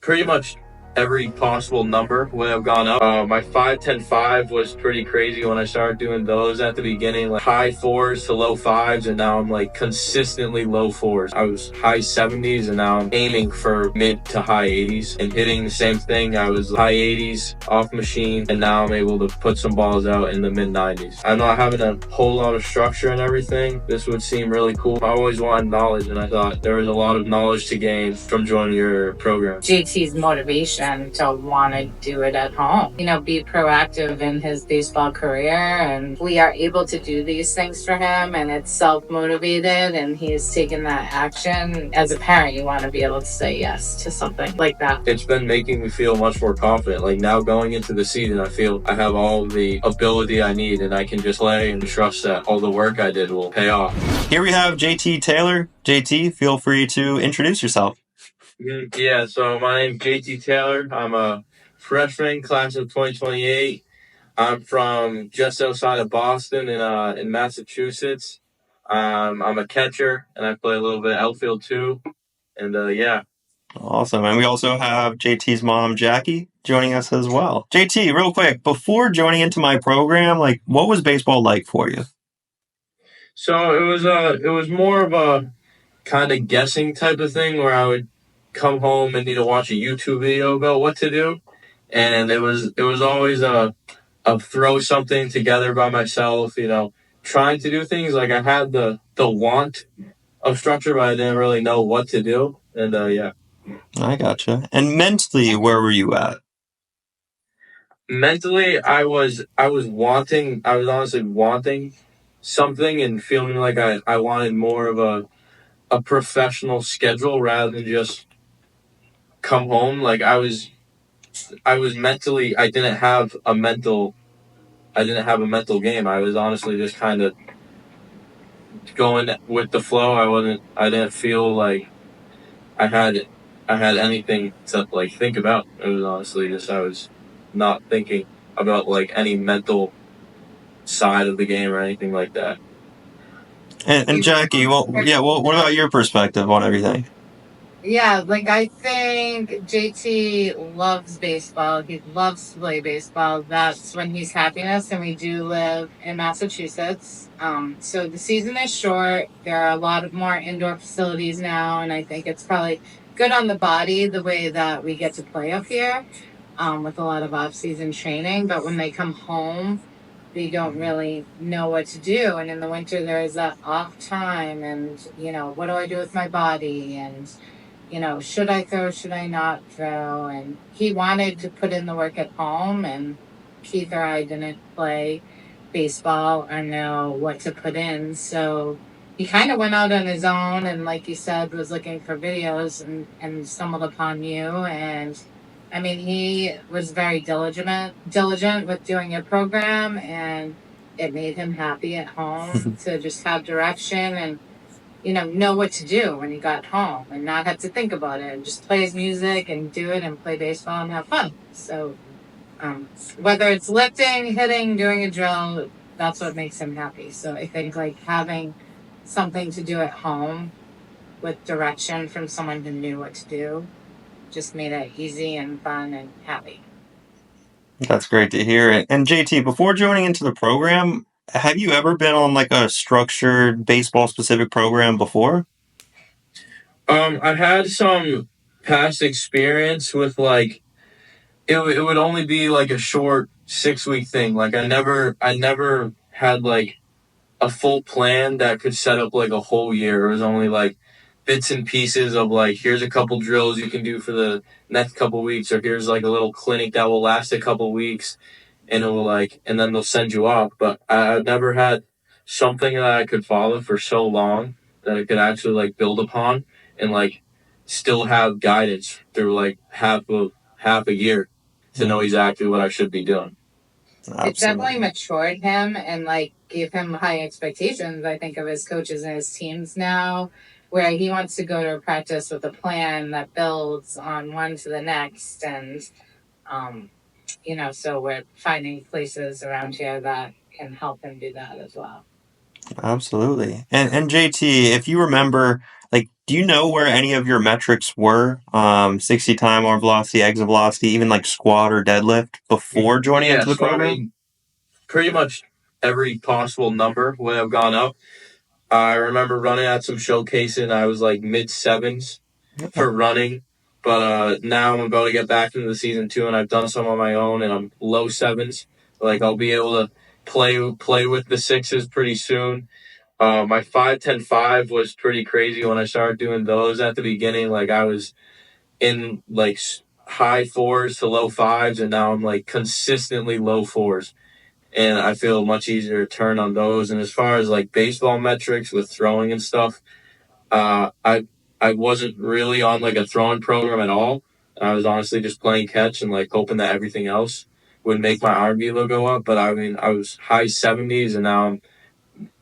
pretty much every possible number when I've gone up. My 5, 10, 5 was pretty crazy when I started doing those at the beginning, like high fours to low fives, and now I'm like consistently low fours. I was high 70s, and now I'm aiming for mid to high 80s and hitting the same thing. I was high 80s off machine, and now I'm able to put some balls out in the mid 90s. I'm not having a whole lot of structure and everything. This would seem really cool. I always wanted knowledge, and I thought there was a lot of knowledge to gain from joining your program. JT's motivation to want to do it at home, be proactive in his baseball career. And we are able to do these things for him, and it's self-motivated, and he's taken that action. As a parent, you want to be able to say yes to something like that. It's been making me feel much more confident. Like now going into the season, I feel I have all the ability I need, and I can just play and trust that all the work I did will pay off. Here we have JT Taylor. JT, feel free to introduce yourself. Yeah, so my name's JT Taylor. I'm a freshman, class of 2028. I'm from just outside of Boston in Massachusetts. I'm a catcher, and I play a little bit of outfield too. And yeah. Awesome. And we also have JT's mom, Jackie, joining us as well. JT, real quick, before joining into my program, what was baseball like for you? So it was more of a kind of guessing type of thing where I would come home and need to watch a YouTube video about what to do, and it was always a throw something together by myself, trying to do things. Like I had the want of structure, but I didn't really know what to do, and yeah. I gotcha. And mentally, where were you at? Mentally, I was honestly wanting something and feeling like I wanted more of a professional schedule rather than just come home. Like I was mentally, I didn't have a mental game. I was honestly just kind of going with the flow. I didn't feel like I had anything to like think about. It was honestly just I was not thinking about like any mental side of the game or anything like that. And Jackie, what about your perspective on everything? Yeah, I think JT loves baseball. He loves to play baseball. That's when he's happiest, and we do live in Massachusetts. So the season is short. There are a lot of more indoor facilities now, and I think it's probably good on the body the way that we get to play up here, with a lot of off-season training. But when they come home, they don't really know what to do. And in the winter, there is that off time, and what do I do with my body? And should I throw, should I not throw? And he wanted to put in the work at home, and Keith or I didn't play baseball or know what to put in. So he kind of went out on his own, and like you said, was looking for videos and stumbled upon you. And I mean, he was very diligent with doing a program, and it made him happy at home to just have direction and know what to do when he got home and not have to think about it and just play his music and do it and play baseball and have fun. So whether it's lifting, hitting, doing a drill, that's what makes him happy. So I think having something to do at home with direction from someone who knew what to do just made it easy and fun and happy. That's great to hear. And JT, before joining into the program, have you ever been on a structured baseball specific program before? I've had some past experience with it would only be like a short 6 week thing. Like I never had like a full plan that could set up like a whole year. It was only like bits and pieces of like, here's a couple drills you can do for the next couple weeks, or here's like a little clinic that will last a couple weeks, and it will and then they'll send you off. But I've never had something that I could follow for so long that I could actually like build upon and like still have guidance through like half a year to know exactly what I should be doing. Absolutely. It definitely matured him and gave him high expectations, I think, of his coaches and his teams now, where he wants to go to a practice with a plan that builds on one to the next. And so we're finding places around here that can help him do that as well. Absolutely. And JT, if you remember, Do you know where any of your metrics were? 60 time arm velocity, exit velocity, even like squat or deadlift before joining Yeah, into the so I program? mean, pretty much every possible number would have gone up. I remember running at some showcasing. I was like mid sevens Okay. for running, but now I'm about to get back into the season two, and I've done some on my own, and I'm low sevens. Like I'll be able to play with the sixes pretty soon. My 5-10-5 was pretty crazy when I started doing those at the beginning. Like I was in like high fours to low fives, and now I'm like consistently low fours. And I feel much easier to turn on those. And as far as like baseball metrics with throwing and stuff, uh, I I wasn't really on like a throwing program at all. I was honestly just playing catch and like hoping that everything else would make my arm velo go up. But I mean, I was high 70s, and now I'm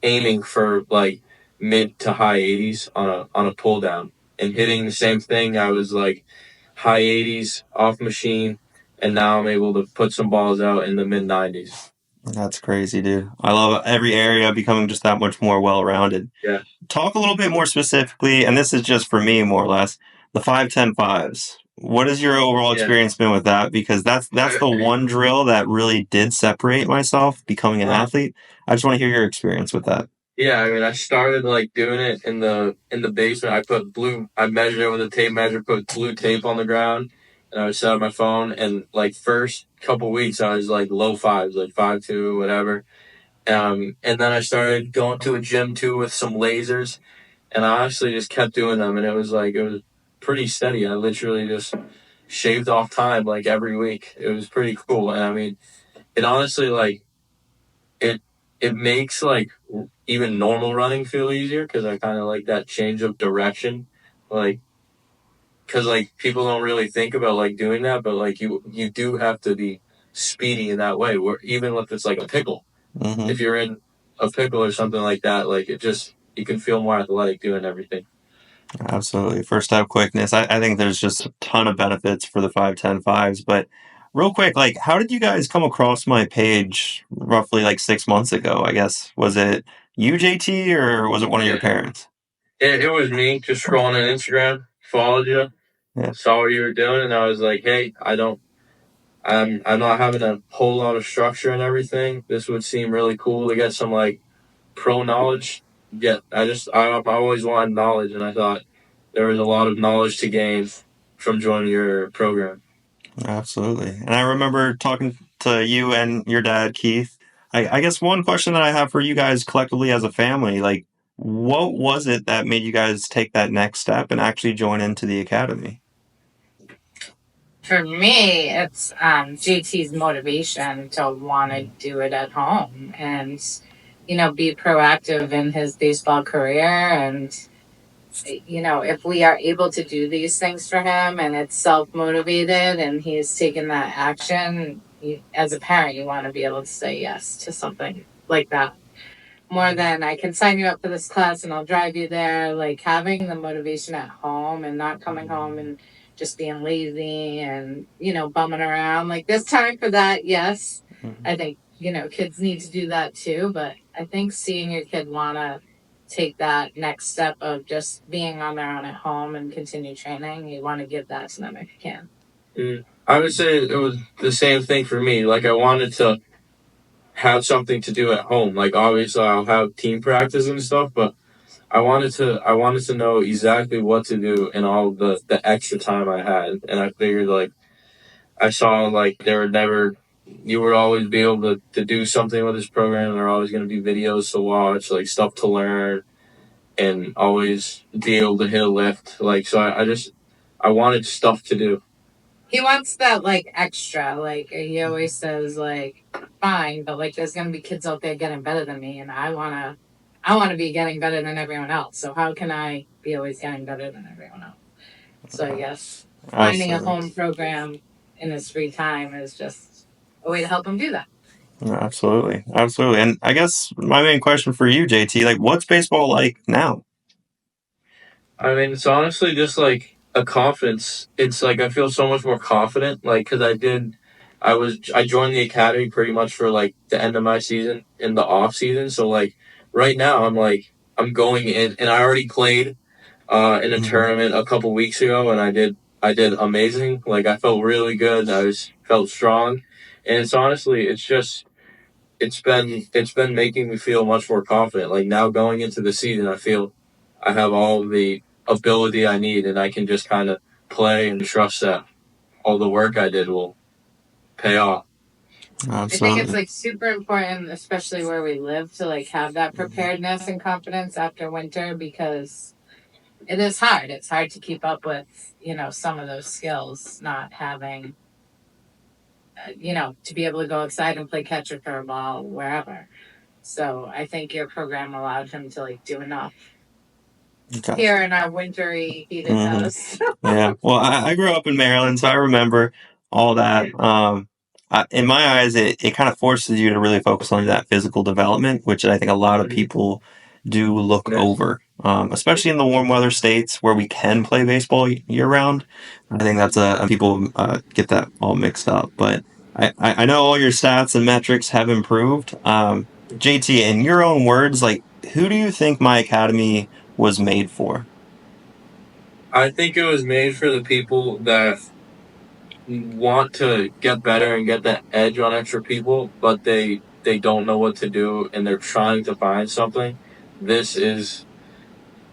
aiming for like mid to high 80s on a pull down and hitting the same thing. I was like high 80s off machine, and now I'm able to put some balls out in the mid 90s. That's crazy, dude. I love every area becoming just that much more well rounded. Yeah, Talk a little bit more specifically, and this is just for me more or less, the 5-10-5s. What has your overall yeah. experience been with that? Because that's the one drill that really did separate myself becoming an athlete. I just want to hear your experience with that. Yeah, I mean, I started like doing it in the basement. I measured it with a tape measure, put blue tape on the ground, and I would set up my phone. And like first couple weeks, I was like low fives, like 5.2, whatever. And then I started going to a gym too with some lasers, and I honestly just kept doing them, and it was pretty steady. I literally just shaved off time like every week. It was pretty cool, and I mean, it honestly like it it makes like even normal running feel easier because I kind of like that change of direction, like because like people don't really think about like doing that, but like you do have to be speedy in that way. Where even if it's like a pickle, Hmm. if you're in a pickle or something like that, like it just you can feel more athletic doing everything. Absolutely. First step quickness. I think there's just a ton of benefits for the 5-10-5s. But real quick, like, how did you guys come across my page roughly like 6 months ago? I guess. Was it you, JT, or was it one of your Yeah, parents? it was me just scrolling on Instagram, followed you, Yeah. saw what you were doing, and I was like, hey, I'm not having a whole lot of structure and everything. This would seem really cool to get some like pro knowledge. Yet I always wanted knowledge, and I thought there was a lot of knowledge to gain from joining your program. Absolutely. And I remember talking to you and your dad, Keith. I guess one question that I have for you guys collectively as a family, like, what was it that made you guys take that next step and actually join into the academy? For me, it's JT's motivation to want to do it at home and, be proactive in his baseball career. And, if we are able to do these things for him and it's self motivated and he's taking that action, as a parent, you want to be able to say yes to something like that more than I can sign you up for this class and I'll drive you there. Like having the motivation at home and not coming home and just being lazy and, bumming around. Like there's time for that, yes. Mhm. I think, kids need to do that too. But I think seeing your kid want to take that next step of just being on their own at home and continue training, you want to give that to them if you can. I would say it was the same thing for me. Like I wanted to have something to do at home. Like obviously I'll have team practice and stuff, but I wanted to know exactly what to do in all the extra time I had, and I figured like I saw like there were never you would always be able to do something with this program. There are always going to be videos to watch, like stuff to learn, and always be able to hit a lift. Like so, I wanted stuff to do. He wants that like extra. Like he always says, like, fine, but like there's gonna be kids out there getting better than me, and I wanna be getting better than everyone else. So how can I be always getting better than everyone else? So I guess finding a Absolutely. home program in his free time is just a way to help him do that. Absolutely. Absolutely. And I guess my main question for you, JT, like, what's baseball like now? I mean, it's honestly just like a confidence. It's like I feel so much more confident, like because I joined the academy pretty much for like the end of my season in the off season. So like right now I'm like I'm going in, and I already played in a Mhm. tournament a couple weeks ago, and I did amazing. Like I felt really good. Felt strong, and it's honestly it's just it's been making me feel much more confident. Like now going into the season, I feel I have all the ability I need, and I can just kind of play and trust that all the work I did will pay off. I think it's Absolutely. like super important, especially where we live, to like have that preparedness and confidence after winter because it is hard. It's hard to keep up with, some of those skills, not having, to be able to go outside and play catch or throw a ball wherever. So I think your program allowed him to like do enough Okay. here in our wintry heated Hmm. house. Yeah. Well, I grew up in Maryland, so I remember all that. In my eyes, it kind of forces you to really focus on that physical development, which I think a lot of people do look Yeah. over, especially in the warm weather states where we can play baseball year round. I think that's people get that all mixed up. But I know all your stats and metrics have improved. JT, in your own words, like who do you think my academy was made for? I think it was made for the people that want to get better and get that edge on extra people, but they don't know what to do and they're trying to find something. This is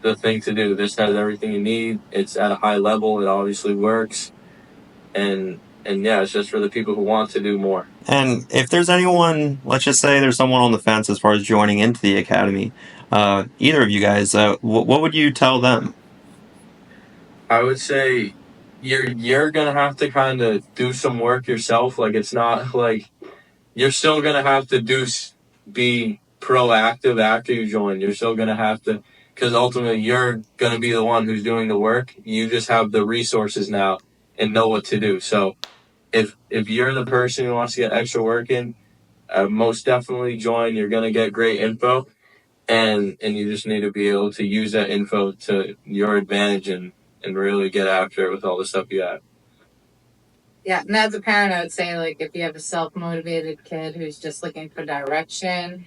the thing to do. This has everything you need. It's at a high level. It obviously works, and yeah, it's just for the people who want to do more. And if there's anyone, let's just say there's someone on the fence as far as joining into the academy, either of you guys, what would you tell them? I would say you're gonna have to kind of do some work yourself. Like it's not like you're still gonna have to be proactive after you join. You're still gonna have to because ultimately you're gonna be the one who's doing the work. You just have the resources now and know what to do. So if you're the person who wants to get extra work in, most definitely join. You're gonna get great info, and you just need to be able to use that info to your advantage and really get after it with all the stuff you have. Yeah, and as a parent, I would say like if you have a self motivated kid who's just looking for direction,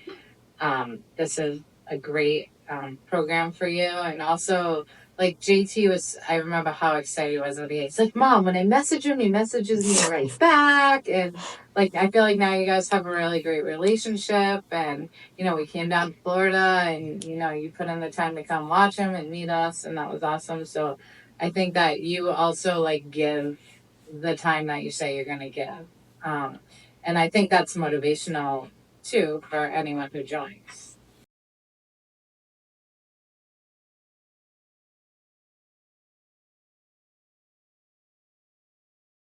this is a great program for you. And also, like JT was, I remember how excited he was when he's like, "Mom, when I message him, he messages me right back." And like, I feel like now you guys have a really great relationship. And we came down to Florida, and you put in the time to come watch him and meet us, and that was awesome. So, I think that you also like give the time that you say you're going to give. Um, and I think that's motivational too for anyone who joins.